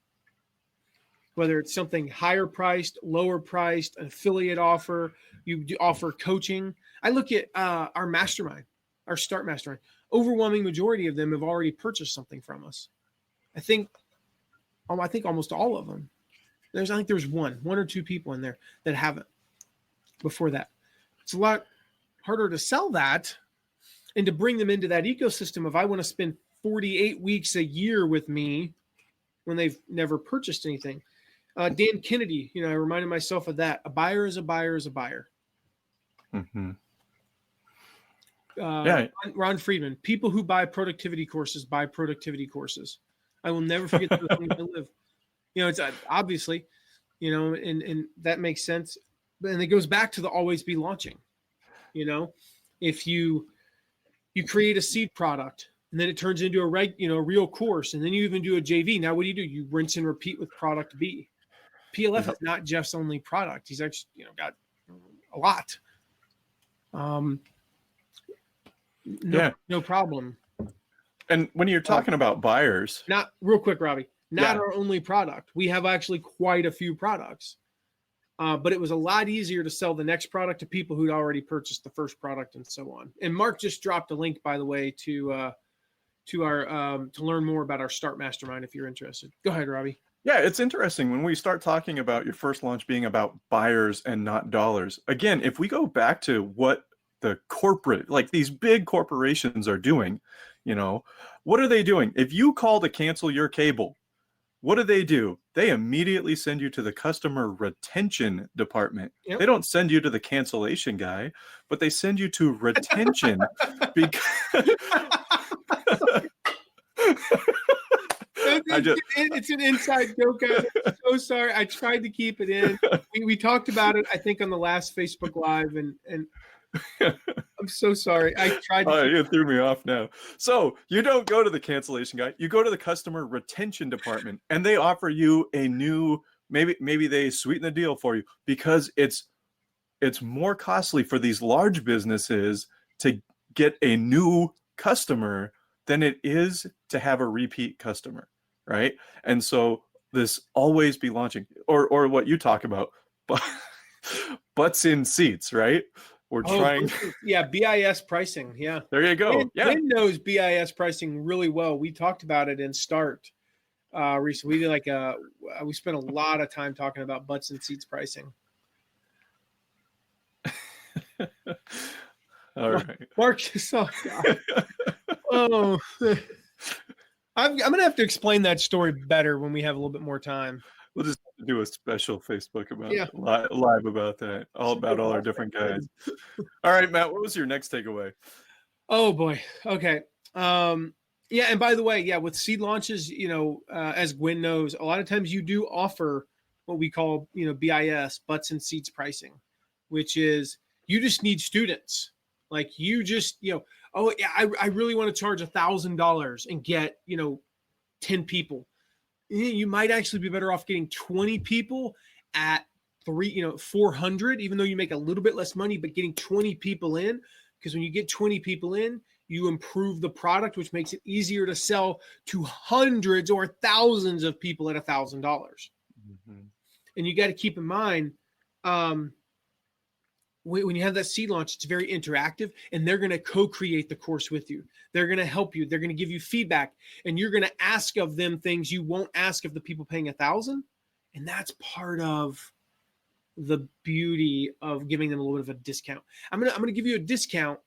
Whether it's something higher priced, lower priced, an affiliate offer, you offer coaching. I look at our mastermind, our Start Mastermind. Overwhelming majority of them have already purchased something from us. I think almost all of them. I think there's one or two people in there that haven't before that. It's a lot harder to sell that and to bring them into that ecosystem of, I want to spend 48 weeks a year with me when they've never purchased anything. Dan Kennedy, I reminded myself of that. A buyer is a buyer is a buyer. Mm-hmm. Ron Friedman, people who buy productivity courses buy productivity courses. I will never forget the thing I live. It's obviously, and that makes sense. And it goes back to the always be launching. If you create a seed product and then it turns into a real course, and then you even do a JV. Now what do? You rinse and repeat with product B. PLF is not Jeff's only product. He's actually, got a lot. No problem. And when you're talking about buyers, not real quick, Robbie, our only product. We have actually quite a few products, but it was a lot easier to sell the next product to people who'd already purchased the first product and so on. And Mark just dropped a link, by the way, to our to learn more about our Start Mastermind if you're interested. Go ahead, Robbie. Yeah, it's interesting when we start talking about your first launch being about buyers and not dollars. Again, if we go back to what the corporate, these big corporations are doing, what are they doing? If you call to cancel your cable, what do? They immediately send you to the customer retention department. Yep. They don't send you to the cancellation guy, but they send you to retention because it's an inside joke, guys. I'm so sorry. I tried to keep it in. We talked about it, I think, on the last Facebook Live, and I'm so sorry. I tried to. You threw me off now. So you don't go to the cancellation guy. You go to the customer retention department, and they offer you a new. Maybe they sweeten the deal for you because it's more costly for these large businesses to get a new customer than it is to have a repeat customer, right? And so this always be launching, or what you talk about, but butts in seats, right? We're trying. Yeah, BIS pricing. Yeah. There you go. Quinn knows BIS pricing really well. We talked about it in Start recently. We did we spent a lot of time talking about butts and seats pricing. All right. Mark, oh, I'm going to have to explain that story better when we have a little bit more time. We'll just do a special Facebook about live about that, all our different guys. All right, Matt, what was your next takeaway? Oh boy. Okay. Yeah, and by the way, with seed launches, as Gwen knows, a lot of times you do offer what we call, BIS, butts and seats pricing, which is you just need students. Like you just, I really want to charge $1,000 and get, 10 people. You might actually be better off getting 20 people at 400, even though you make a little bit less money, but getting 20 people in, because when you get 20 people in, you improve the product, which makes it easier to sell to hundreds or thousands of people at $1,000. Mm-hmm. And you got to keep in mind, when you have that seed launch, it's very interactive, and they're going to co-create the course with you. They're going to help you. They're going to give you feedback, and you're going to ask of them things you won't ask of the people paying $1,000. And that's part of the beauty of giving them a little bit of a discount. I'm going to give you a discount.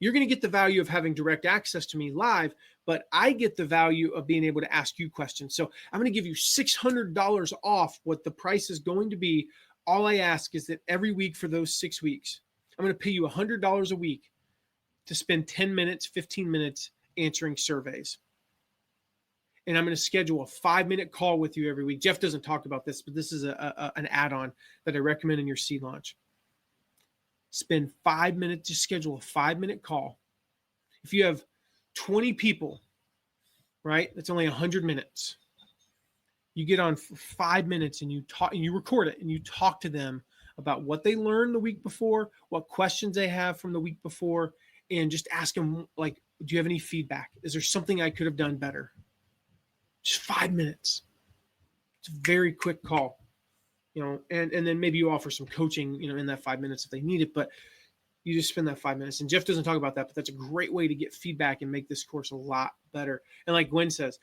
You're going to get the value of having direct access to me live, but I get the value of being able to ask you questions. So I'm going to give you $600 off what the price is going to be. All I ask is that every week for those 6 weeks, I'm going to pay you $100 a week to spend 10 minutes, 15 minutes answering surveys. And I'm going to schedule a 5-minute call with you every week. Jeff doesn't talk about this, but this is an add-on that I recommend in your seed launch. Spend 5 minutes, just schedule a 5-minute call. If you have 20 people, right, that's only 100 minutes. You get on for 5 minutes and you talk, and you record it, and you talk to them about what they learned the week before, what questions they have from the week before, and just ask them, like, do you have any feedback? Is there something I could have done better? Just 5 minutes. It's a very quick call, and then maybe you offer some coaching, in that 5 minutes if they need it, but you just spend that 5 minutes. And Jeff doesn't talk about that, but that's a great way to get feedback and make this course a lot better. And like Gwen says,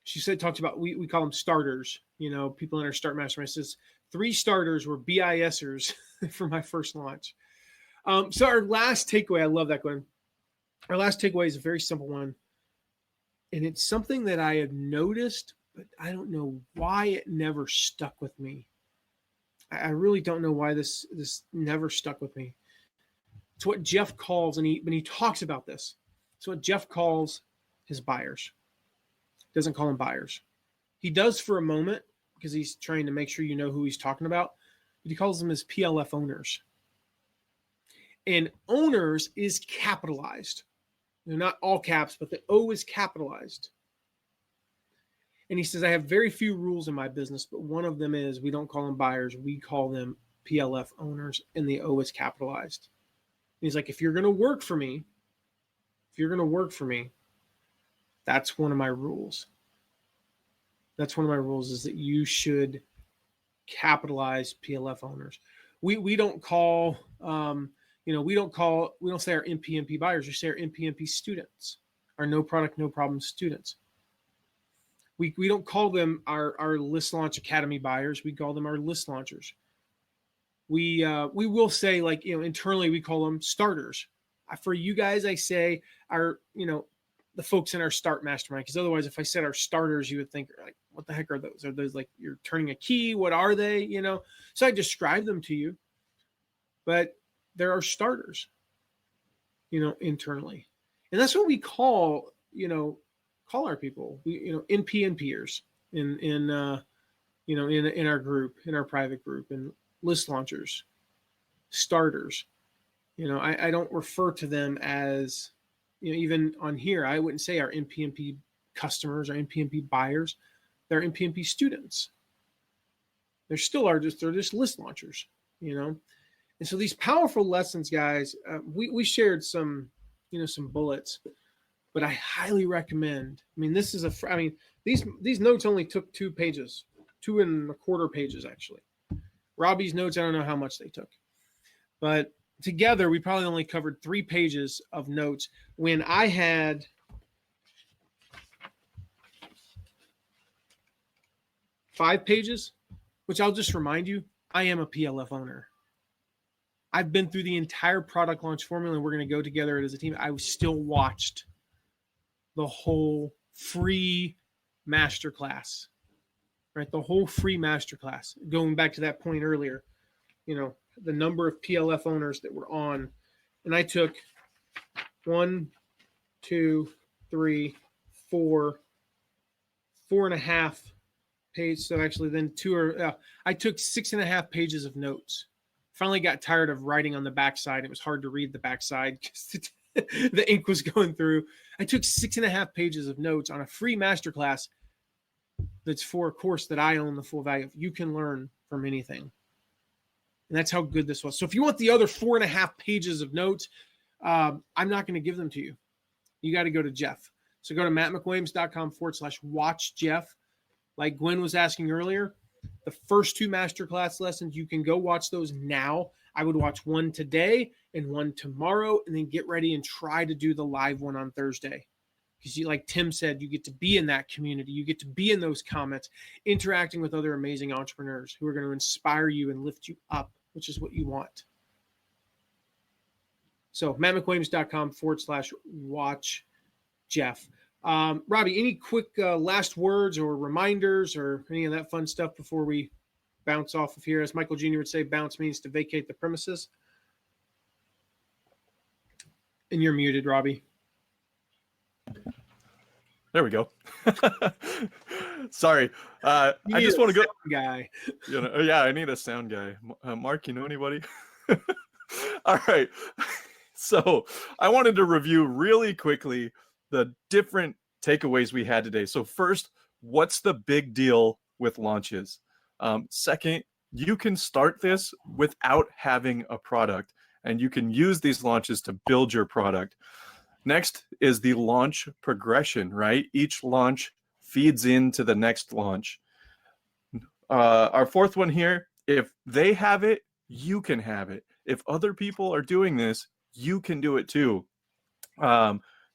she talks about, we call them starters, people in our Start Mastermind. Says 3 starters were BISers for my first launch. So our last takeaway, I love that, Gwen. Our last takeaway is a very simple one. And it's something that I have noticed, but I don't know why it never stuck with me. I really don't know why this never stuck with me. It's what Jeff calls, when he talks about this, it's what Jeff calls his buyers. Doesn't call them buyers. He does for a moment because he's trying to make sure you know who he's talking about, but he calls them his PLF owners. And owners is capitalized. They're not all caps, but the O is capitalized. And he says, I have very few rules in my business, but one of them is we don't call them buyers. We call them PLF owners, and the O is capitalized. And he's like, if you're going to work for me, that's one of my rules. That's one of my rules, is that you should capitalize PLF owners. We don't call, we don't say our NPMP buyers. We say our NPMP students, our no product, no problem students. We don't call them our List Launch Academy buyers. We call them our list launchers. We will say, like, internally we call them starters. For you guys, I say our, the folks in our Start Mastermind, because otherwise, if I said our starters, you would think, like, what the heck are those? Are those like you're turning a key? What are they? So I describe them to you, but there are starters, internally, and that's what we call our people. We, NPNPers in our group, in our private group, and list launchers, starters, I don't refer to them as, even on here, I wouldn't say our NPMP customers or NPMP buyers. They're NPMP students. They're just list launchers, And so these powerful lessons, guys, we shared some bullets, but I highly recommend. These notes only took 2 pages, 2.25 pages actually. Robbie's notes, I don't know how much they took, but together we probably only covered 3 pages of notes when I had 5 pages, which I'll just remind you, I am a PLF owner. I've been through the entire product launch formula, and we're going to go together as a team. I still watched the whole free masterclass, right? The whole free masterclass. Going back to that point earlier, the number of PLF owners that were on, and I took 1, 2, 3, 4, 4.5 pages. So actually, then I took 6.5 pages of notes. Finally got tired of writing on the backside. It was hard to read the backside because the ink was going through. I took 6.5 pages of notes on a free masterclass that's for a course that I own the full value of. You can learn from anything. And that's how good this was. So if you want the other 4.5 pages of notes, I'm not going to give them to you. You got to go to Jeff. So go to mattmcwilliams.com/watch Jeff. Like Gwen was asking earlier, the first 2 masterclass lessons, you can go watch those now. I would watch one today and one tomorrow, and then get ready and try to do the live one on Thursday. Because like Tim said, you get to be in that community. You get to be in those comments, interacting with other amazing entrepreneurs who are going to inspire you and lift you up, which is what you want. So mattmcwilliams.com/watch Jeff. Robbie, any quick last words or reminders or any of that fun stuff before we bounce off of here? As Michael Jr. would say, bounce means to vacate the premises. And you're muted, Robbie. There we go. Sorry. I just want to go. Guy. Yeah, I need a sound guy. Mark, you know anybody? All right. So I wanted to review really quickly the different takeaways we had today. So first, what's the big deal with launches? Second, you can start this without having a product, and you can use these launches to build your product. Next is the launch progression, right? Each launch feeds into the next launch. Our fourth one here, if they have it, you can have it. If other people are doing this, you can do it too.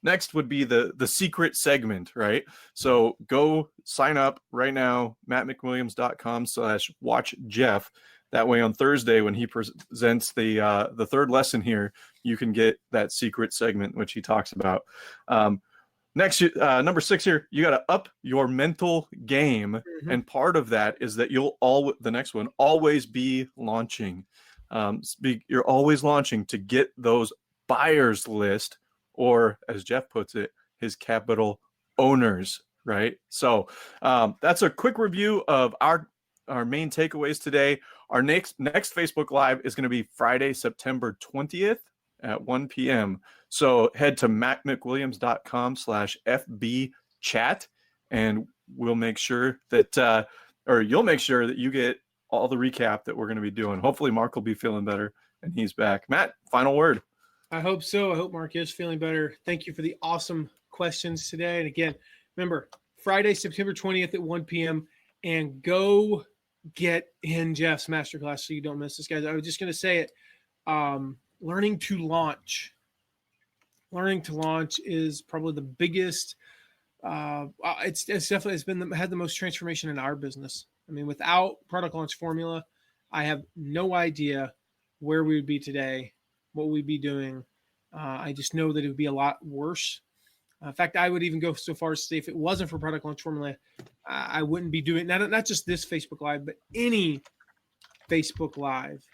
Next would be the secret segment, right? So go sign up right now, mattmcwilliams.com/watch Jeff. That way on Thursday when he presents the third lesson here, you can get that secret segment, which he talks about. Next, number 6 here, you got to up your mental game. Mm-hmm. And part of that is that the next one, always be launching. You're always launching to get those buyers list, or as Jeff puts it, his capital owners, right? So that's a quick review of our main takeaways today. Our next Facebook Live is going to be Friday, September 20th at 1 p.m. So head to mattmcwilliams.com/FB chat, and we'll make sure that, or you'll make sure that you get all the recap that we're going to be doing. Hopefully Mark will be feeling better and he's back. Matt, final word. I hope so. I hope Mark is feeling better. Thank you for the awesome questions today. And again, remember, Friday, September 20th at 1 p.m. and go get in Jeff's masterclass so you don't miss this, guys. I was just going to say it. Learning to launch is probably the biggest. It's definitely had the most transformation in our business. I mean, without product launch formula, I have no idea where we would be today, what we'd be doing. I just know that it would be a lot worse. In fact, I would even go so far as to say if it wasn't for product launch formula, I wouldn't be doing not just this Facebook Live, but any Facebook Live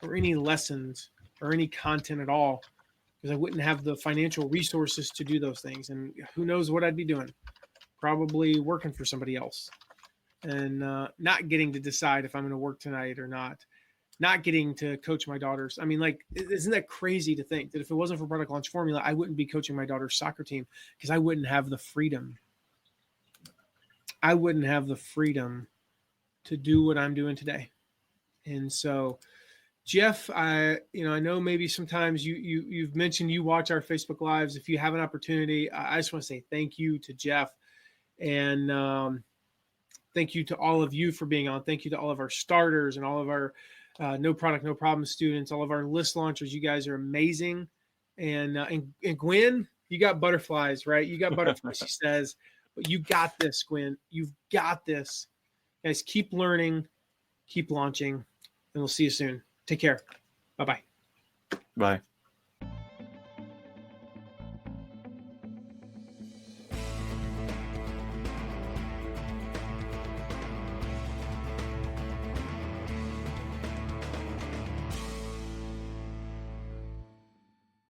or any lessons or any content at all, because I wouldn't have the financial resources to do those things. And who knows what I'd be doing? Probably working for somebody else and not getting to decide if I'm going to work tonight or not. not getting to coach my daughters. I mean, like, isn't that crazy to think that if it wasn't for Product Launch Formula, I wouldn't be coaching my daughter's soccer team because I wouldn't have the freedom. I wouldn't have the freedom to do what I'm doing today. And so, Jeff, I know maybe sometimes you've mentioned you watch our Facebook Lives. If you have an opportunity, I just want to say thank you to Jeff, and thank you to all of you for being on. Thank you to all of our starters and all of our No Product, No Problem students, all of our list launchers. You guys are amazing. And Gwen, you got butterflies, right? You got butterflies, she says. But you got this, Gwen. You've got this. Guys, keep learning, keep launching, and we'll see you soon. Take care. Bye-bye. Bye.